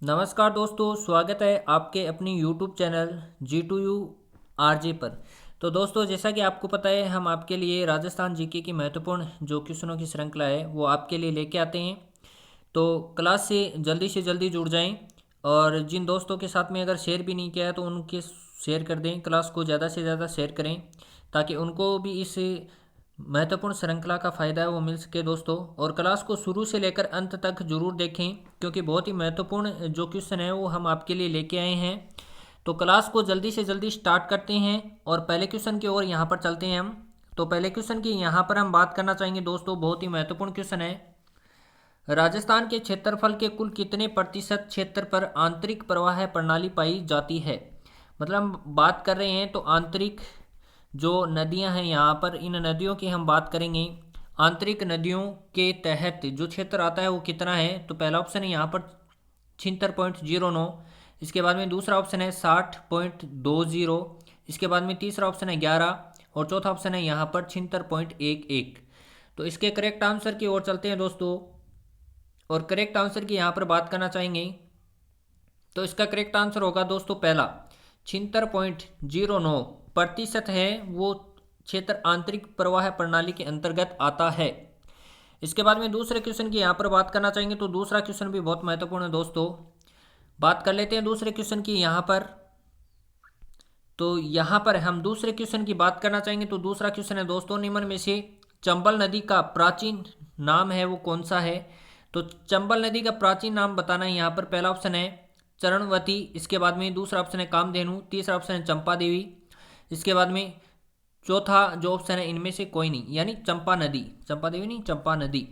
नमस्कार दोस्तों, स्वागत है आपके अपनी YouTube चैनल G2U RJ पर। तो दोस्तों, जैसा कि आपको पता है, हम आपके लिए राजस्थान जीके की महत्वपूर्ण जो क्वेश्चनों की श्रृंखला है वो आपके लिए लेके आते हैं। तो क्लास से जल्दी जुड़ जाएं और जिन दोस्तों के साथ में अगर शेयर भी नहीं किया है तो उनके शेयर कर दें। क्लास को ज़्यादा से ज़्यादा शेयर करें ताकि उनको भी इस महत्वपूर्ण श्रृंखला का फ़ायदा है वो मिल सके दोस्तों। और क्लास को शुरू से लेकर अंत तक जरूर देखें क्योंकि बहुत ही महत्वपूर्ण जो क्वेश्चन है वो हम आपके लिए लेके आए हैं। तो क्लास को जल्दी से जल्दी स्टार्ट करते हैं और पहले क्वेश्चन की ओर यहाँ पर चलते हैं हम। तो पहले क्वेश्चन की यहाँ पर हम बात करना चाहेंगे दोस्तों, बहुत ही महत्वपूर्ण क्वेश्चन है। राजस्थान के क्षेत्रफल के कुल कितने प्रतिशत क्षेत्र पर आंतरिक प्रवाह प्रणाली पाई जाती है। मतलब हम बात कर रहे हैं तो आंतरिक जो नदियां हैं यहाँ पर, इन नदियों की हम बात करेंगे। आंतरिक नदियों के तहत जो क्षेत्र आता है वो कितना है। तो पहला ऑप्शन है यहाँ पर 76.09। इसके बाद में दूसरा ऑप्शन है 60.20। इसके बाद में तीसरा ऑप्शन है 11 और चौथा ऑप्शन है यहाँ पर 76.11। तो इसके करेक्ट आंसर की ओर चलते हैं दोस्तों और करेक्ट आंसर की यहाँ पर बात करना चाहेंगे। तो इसका करेक्ट आंसर होगा दोस्तों पहला 76.09% है वो क्षेत्र आंतरिक प्रवाह प्रणाली के अंतर्गत आता है। इसके बाद में दूसरे क्वेश्चन की यहाँ पर बात करना चाहेंगे। तो दूसरा क्वेश्चन भी बहुत महत्वपूर्ण है दोस्तों, बात कर लेते हैं दूसरे क्वेश्चन की यहाँ पर। तो यहाँ पर हम दूसरे क्वेश्चन की बात करना चाहेंगे। तो दूसरा क्वेश्चन है दोस्तों, निम्न में से चंबल नदी का प्राचीन नाम है वो कौन सा है। तो चंबल नदी का प्राचीन नाम बताना है यहाँ पर। पहला ऑप्शन है चरणवती, इसके बाद में दूसरा ऑप्शन है कामधेनु, तीसरा ऑप्शन है चंपा देवी, इसके बाद में चौथा जो ऑप्शन है इनमें से कोई नहीं, यानी चंपा नदी, चंपा देवी नहीं चंपा नदी।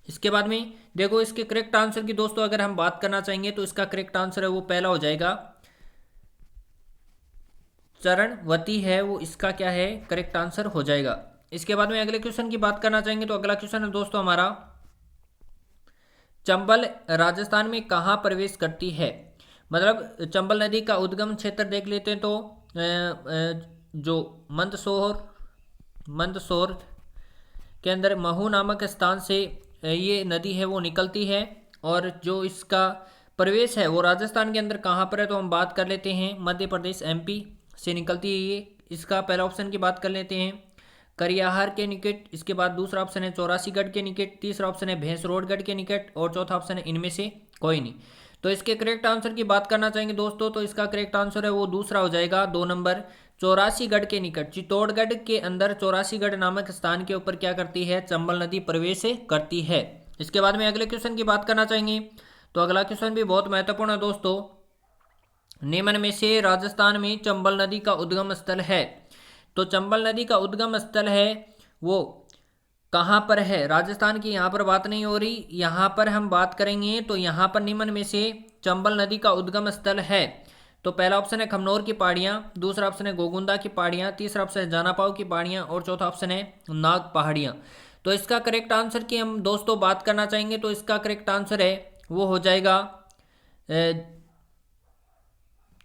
इसके बाद में देखो इसके करेक्ट आंसर की दोस्तों अगर हम बात करना चाहेंगे तो इसका करेक्ट आंसर है वो पहला हो जाएगा चरणवती है वो इसका क्या है करेक्ट आंसर हो जाएगा। इसके बाद में अगले क्वेश्चन की बात करना चाहेंगे। तो अगला क्वेश्चन है दोस्तों हमारा, चंबल राजस्थान में कहाँ प्रवेश करती है। मतलब चंबल नदी का उद्गम क्षेत्र देख लेते हैं। तो जो मंदसौर के अंदर महू नामक स्थान से ये नदी है वो निकलती है और जो इसका प्रवेश है वो राजस्थान के अंदर कहाँ पर है। तो हम बात कर लेते हैं मध्य प्रदेश MP से निकलती है ये। इसका पहला ऑप्शन की बात कर लेते हैं करियाहार के निकट, इसके बाद दूसरा ऑप्शन है चौरासीगढ़ के निकट, तीसरा ऑप्शन है भैंसरोडगढ़ के निकट और चौथा ऑप्शन है इनमें से कोई नहीं। तो इसके करेक्ट आंसर की बात करना चाहेंगे दोस्तों, तो इसका करेक्ट आंसर है वो दूसरा हो जाएगा 2 नंबर चौरासीगढ़ के निकट। चित्तौड़गढ़ के अंदर चौरासीगढ़ नामक स्थान के ऊपर क्या करती है चंबल नदी प्रवेश करती है। इसके बाद में अगले क्वेश्चन की बात करना चाहेंगे। तो अगला क्वेश्चन भी बहुत महत्वपूर्ण है दोस्तों, निम्न में से राजस्थान में चंबल नदी का उद्गम स्थल है। तो चंबल नदी का उद्गम स्थल है वो कहाँ पर है। राजस्थान की यहाँ पर बात नहीं हो रही, यहाँ पर हम बात करेंगे। तो यहाँ पर निम्न में से चंबल नदी का उद्गम स्थल है। तो पहला ऑप्शन है खमनोर की पहाड़ियाँ, दूसरा ऑप्शन है गोगुंदा की पहाड़ियाँ, तीसरा ऑप्शन है जानापाव की पहाड़ियाँ और चौथा ऑप्शन है नाग पहाड़ियाँ। तो इसका करेक्ट आंसर की हम दोस्तों बात करना चाहेंगे। तो इसका करेक्ट आंसर है वो हो जाएगा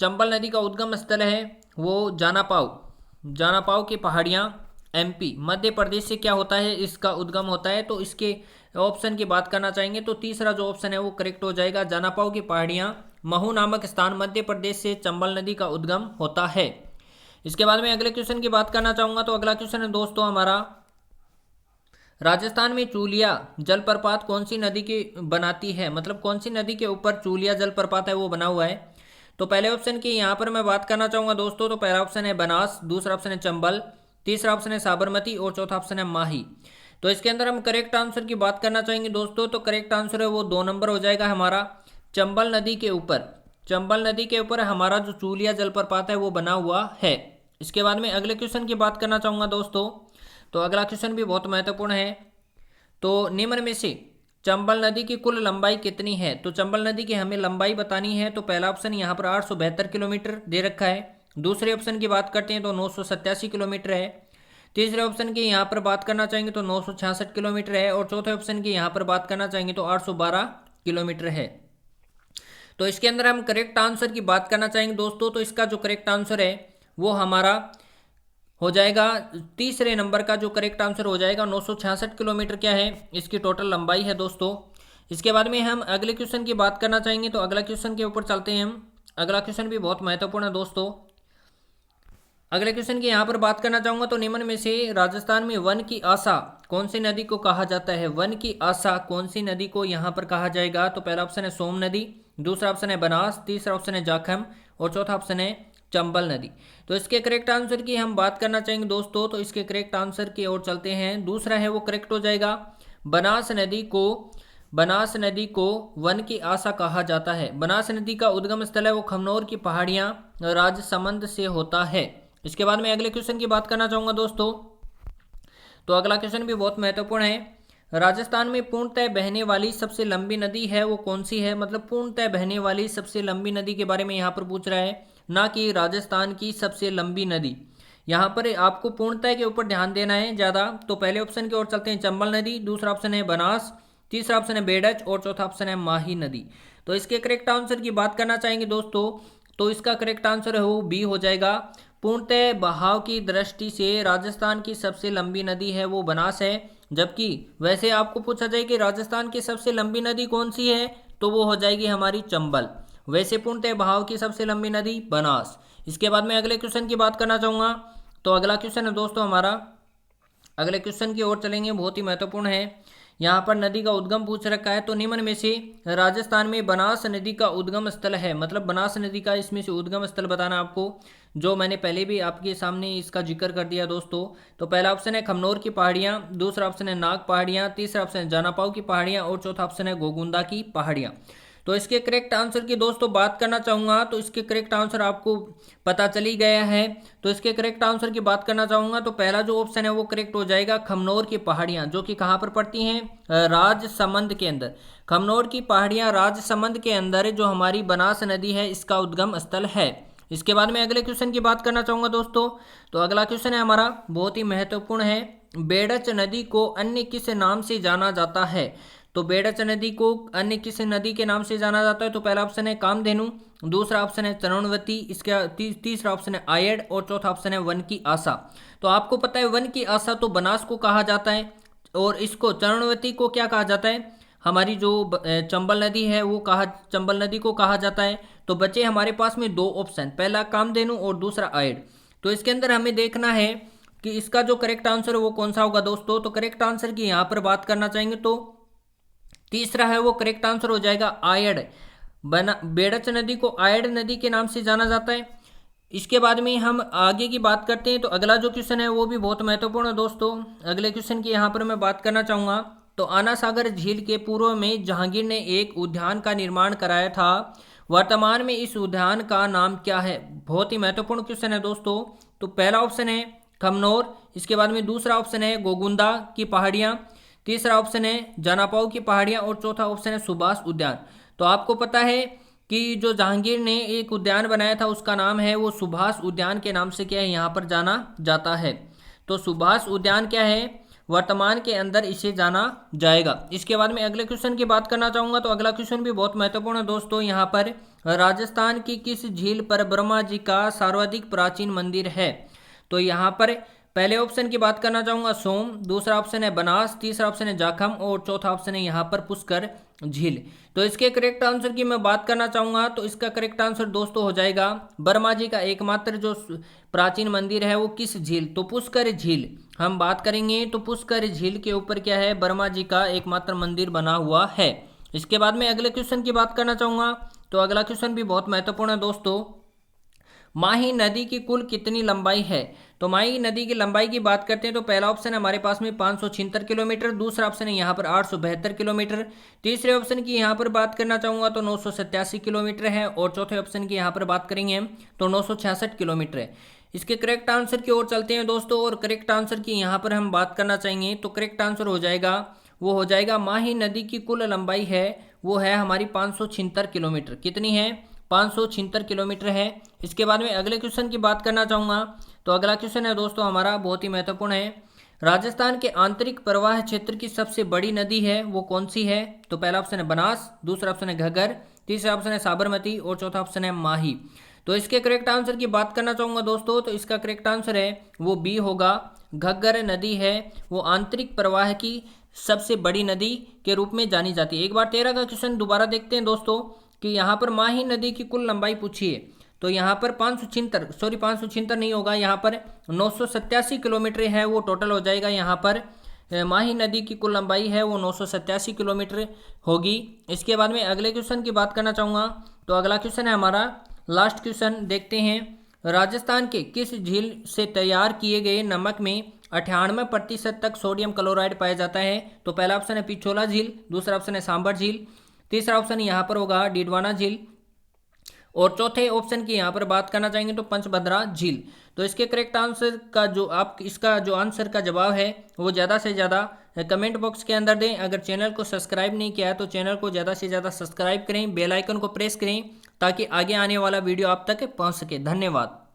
चंबल नदी का उद्गम स्थल है वो जानापाव की पहाड़ियाँ MP मध्य प्रदेश से क्या होता है इसका उद्गम होता है। तो इसके ऑप्शन की बात करना चाहेंगे। तो तीसरा जो ऑप्शन है वो करेक्ट हो जाएगा, जानापाव की पहाड़ियाँ महू नामक स्थान मध्य प्रदेश से चंबल नदी का उद्गम होता है। इसके बाद में अगले क्वेश्चन की बात करना चाहूँगा। तो अगला क्वेश्चन है दोस्तों हमारा, राजस्थान में चूलिया जलप्रपात कौन सी नदी की बनाती है। मतलब कौन सी नदी के ऊपर चूलिया जलप्रपात है वो बना हुआ है। तो पहले ऑप्शन की यहाँ पर मैं बात करना चाहूँगा दोस्तों। तो पहला ऑप्शन है बनास, दूसरा ऑप्शन है चंबल, तीसरा ऑप्शन है साबरमती और चौथा ऑप्शन है माही। तो इसके अंदर हम करेक्ट आंसर की बात करना चाहेंगे दोस्तों। तो करेक्ट आंसर है वो 2 नंबर हो जाएगा हमारा चंबल नदी के ऊपर। चंबल नदी के ऊपर हमारा जो चूलिया जलप्रपात है वो बना हुआ है। इसके बाद में अगले क्वेश्चन की बात करना चाहूँगा दोस्तों। तो अगला क्वेश्चन भी बहुत महत्वपूर्ण है। तो निम्न में से चंबल नदी की कुल लंबाई कितनी है। तो चंबल नदी की हमें लंबाई बतानी है। तो पहला ऑप्शन यहाँ पर 872 किलोमीटर दे रखा है, दूसरे ऑप्शन की बात करते हैं तो 987 किलोमीटर है, तीसरे ऑप्शन की यहाँ पर बात करना चाहेंगे तो 966 किलोमीटर है और चौथे ऑप्शन की यहाँ पर बात करना चाहेंगे तो 812 किलोमीटर है। तो इसके अंदर हम करेक्ट आंसर की बात करना चाहेंगे दोस्तों। तो इसका जो करेक्ट आंसर है वो हमारा हो जाएगा तीसरे नंबर का जो करेक्ट आंसर हो जाएगा 966 किलोमीटर क्या है इसकी टोटल लंबाई है दोस्तों। इसके बाद में हम अगले क्वेश्चन की बात करना चाहेंगे, तो अगला क्वेश्चन के ऊपर चलते हैं हम। अगला क्वेश्चन भी बहुत महत्वपूर्ण है दोस्तों। अगले क्वेश्चन की यहाँ पर बात करना चाहूंगा, तो निम्न में से राजस्थान में वन की आशा कौन सी नदी को कहा जाता है? वन की आशा कौन सी नदी को यहाँ पर कहा जाएगा? तो पहला ऑप्शन है सोम नदी, दूसरा ऑप्शन है बनास, तीसरा ऑप्शन है जाखम और चौथा ऑप्शन है चंबल नदी। तो इसके करेक्ट आंसर की हम बात करना चाहेंगे दोस्तों, तो इसके करेक्ट आंसर की ओर चलते हैं। दूसरा है वो करेक्ट हो जाएगा। बनास नदी को वन की आशा कहा जाता है। बनास नदी का उद्गम स्थल है वो खमनोर की पहाड़ियां राजसमंद से होता है। इसके बाद में अगले क्वेश्चन की बात करना चाहूंगा दोस्तों, तो अगला क्वेश्चन भी बहुत महत्वपूर्ण है। राजस्थान में पूर्णतः बहने वाली सबसे लंबी नदी है वो कौन सी है? मतलब पूर्णतः बहने वाली सबसे लंबी नदी के बारे में यहाँ पर पूछ रहा है, ना कि राजस्थान की सबसे लंबी नदी। यहाँ पर आपको पूर्णतः के ऊपर ध्यान देना है ज़्यादा। तो पहले ऑप्शन की ओर चलते हैं चंबल नदी, दूसरा ऑप्शन है बनास, तीसरा ऑप्शन है बेडच और चौथा ऑप्शन है माही नदी। तो इसके करेक्ट आंसर की बात करना चाहेंगे दोस्तों, तो इसका करेक्ट आंसर है वो बी हो जाएगा। पूर्णतः बहाव की दृष्टि से राजस्थान की सबसे लंबी नदी है वो बनास है। जबकि वैसे आपको पूछा जाए कि राजस्थान की सबसे लंबी नदी कौन सी है, तो वो हो जाएगी हमारी चंबल। वैसे पूर्णतः बहाव की सबसे लंबी नदी बनास। इसके बाद में अगले क्वेश्चन की बात करना चाहूँगा, तो अगला क्वेश्चन है दोस्तों हमारा, अगले क्वेश्चन की ओर चलेंगे, बहुत ही महत्वपूर्ण है। यहाँ पर नदी का उद्गम पूछ रखा है, तो निम्न में से राजस्थान में बनास नदी का उद्गम स्थल है, मतलब बनास नदी का इसमें से उद्गम स्थल बताना आपको, जो मैंने पहले भी आपके सामने इसका जिक्र कर दिया दोस्तों। तो पहला ऑप्शन है खमनोर की पहाड़ियाँ, दूसरा ऑप्शन है नाग पहाड़ियाँ, तीसरा ऑप्शन है जानापाव की पहाड़ियाँ और चौथा ऑप्शन है गोगुंदा की पहाड़ियाँ। तो इसके करेक्ट आंसर की दोस्तों बात करना चाहूँगा, तो इसके करेक्ट आंसर आपको पता चली गया है। तो इसके करेक्ट आंसर की बात करना चाहूँगा, तो पहला जो ऑप्शन है वो करेक्ट हो जाएगा खमनोर की पहाड़ियाँ, जो कि कहाँ पर पड़ती हैं? राजसमंद के अंदर। खमनोर की पहाड़ियाँ राजसमंद के अंदर जो हमारी बनास नदी है इसका उद्गम स्थल है। इसके बाद में अगले क्वेश्चन की बात करना चाहूँगा दोस्तों, तो अगला क्वेश्चन है हमारा, बहुत ही महत्वपूर्ण है। बेडच नदी को अन्य किस नाम से जाना जाता है? तो बेडच नदी को अन्य किस नदी के नाम से जाना जाता है? तो पहला ऑप्शन है कामधेनु, दूसरा ऑप्शन है चरणवती, इसका तीसरा ऑप्शन है आयड और चौथा ऑप्शन है वन की आशा। तो आपको पता है वन की आशा तो बनास को कहा जाता है, और इसको चरणवती को क्या कहा जाता है? हमारी जो चंबल नदी है वो चंबल नदी को कहा जाता है। तो बचे हमारे पास में दो ऑप्शन, पहला कामधेनु और दूसरा आयड। तो इसके अंदर हमें देखना है कि इसका जो करेक्ट आंसर है वो कौन सा होगा दोस्तों। तो करेक्ट आंसर की यहाँ पर बात करना चाहेंगे, तो तीसरा है वो करेक्ट आंसर हो जाएगा आयड। बेडच नदी को आयड नदी के नाम से जाना जाता है। इसके बाद में हम आगे की बात करते हैं, तो अगला जो क्वेश्चन है वो भी बहुत महत्वपूर्ण है दोस्तों। अगले क्वेश्चन की यहाँ पर मैं बात करना चाहूँगा, तो आना सागर झील के पूर्व में जहांगीर ने एक उद्यान का निर्माण कराया था। वर्तमान में इस उद्यान का नाम क्या है? बहुत ही महत्वपूर्ण क्वेश्चन है दोस्तों। तो पहला ऑप्शन है खमनोर, इसके बाद में दूसरा ऑप्शन है गोगुंदा की पहाड़ियाँ, तीसरा ऑप्शन है जानापाव की पहाड़ियाँ और चौथा ऑप्शन है सुभाष उद्यान। तो आपको पता है कि जो जहांगीर ने एक उद्यान बनाया था उसका नाम है वो सुभाष उद्यान के नाम से क्या है यहाँ पर जाना जाता है। तो सुभाष उद्यान क्या है, वर्तमान के अंदर इसे जाना जाएगा। इसके बाद में अगले क्वेश्चन की बात करना चाहूँगा, तो अगला क्वेश्चन भी बहुत महत्वपूर्ण है दोस्तों। यहाँ पर राजस्थान की किस झील पर ब्रह्मा जी का सर्वाधिक प्राचीन मंदिर है? तो यहाँ पर पहले ऑप्शन की बात करना चाहूँगा सोम, दूसरा ऑप्शन है बनास, तीसरा ऑप्शन है जाखम और चौथा ऑप्शन है यहाँ पर पुष्कर झील। तो इसके करेक्ट आंसर की मैं बात करना चाहूँगा, तो इसका करेक्ट आंसर दोस्तों हो जाएगा ब्रह्मा जी का एकमात्र जो प्राचीन मंदिर है वो किस झील? तो पुष्कर झील हम बात करेंगे, तो पुष्कर झील के ऊपर क्या है, ब्रह्मा जी का एकमात्र मंदिर बना हुआ है। इसके बाद में अगले क्वेश्चन की बात करना चाहूँगा, तो अगला क्वेश्चन भी बहुत महत्वपूर्ण है दोस्तों। माही नदी की कुल कितनी लंबाई है? तो माही नदी की लंबाई की बात करते हैं, तो पहला ऑप्शन है हमारे पास में 576 किलोमीटर, दूसरा ऑप्शन है यहाँ पर 872 किलोमीटर, तीसरे ऑप्शन की यहाँ पर बात करना चाहूँगा तो 987 किलोमीटर है और चौथे ऑप्शन की यहाँ पर बात करेंगे हम तो 966 किलोमीटर है। इसके करेक्ट आंसर की ओर चलते हैं दोस्तों, और करेक्ट आंसर की यहाँ पर हम बात करना चाहेंगे, तो करेक्ट आंसर हो जाएगा वो हो जाएगा माही नदी की कुल लंबाई है वो है हमारी 576 किलोमीटर। कितनी है? 576 किलोमीटर है। इसके बाद में अगले क्वेश्चन की बात करना चाहूँगा, तो अगला क्वेश्चन है दोस्तों हमारा बहुत ही महत्वपूर्ण है। राजस्थान के आंतरिक प्रवाह क्षेत्र की सबसे बड़ी नदी है वो कौन सी है? तो पहला ऑप्शन है बनास, दूसरा ऑप्शन है घग्गर, तीसरा ऑप्शन है साबरमती और चौथा ऑप्शन है माही। तो इसके करेक्ट आंसर की बात करना चाहूँगा दोस्तों, तो इसका करेक्ट आंसर है वो बी होगा। घग्गर नदी है वो आंतरिक प्रवाह की सबसे बड़ी नदी के रूप में जानी जाती है। एक बार 13 का क्वेश्चन दोबारा देखते हैं दोस्तों कि यहाँ पर माही नदी की कुल लंबाई पूछी है। तो यहाँ पर 576 नहीं होगा, यहाँ पर 987 किलोमीटर है वो टोटल हो जाएगा। यहाँ पर माही नदी की कुल लंबाई है वो 987 किलोमीटर होगी। इसके बाद में अगले क्वेश्चन की बात करना चाहूँगा। तो अगला क्वेश्चन है हमारा लास्ट क्वेश्चन, देखते हैं। राजस्थान के किस झील से तैयार किए गए नमक में 98% तक सोडियम क्लोराइड पाया जाता है? तो पहला ऑप्शन है पिछोला झील, दूसरा ऑप्शन है सांबर झील, तीसरा ऑप्शन यहाँ पर होगा डिडवाना झील, और चौथे ऑप्शन की यहाँ पर बात करना चाहेंगे तो पंचभद्रा झील। तो इसके करेक्ट आंसर का जो आप इसका जो आंसर का जवाब है वो ज़्यादा से ज़्यादा कमेंट बॉक्स के अंदर दें। अगर चैनल को सब्सक्राइब नहीं किया है तो चैनल को ज़्यादा से ज़्यादा सब्सक्राइब करें, बेल आइकन को प्रेस करें ताकि आगे आने वाला वीडियो आप तक पहुँच सके। धन्यवाद।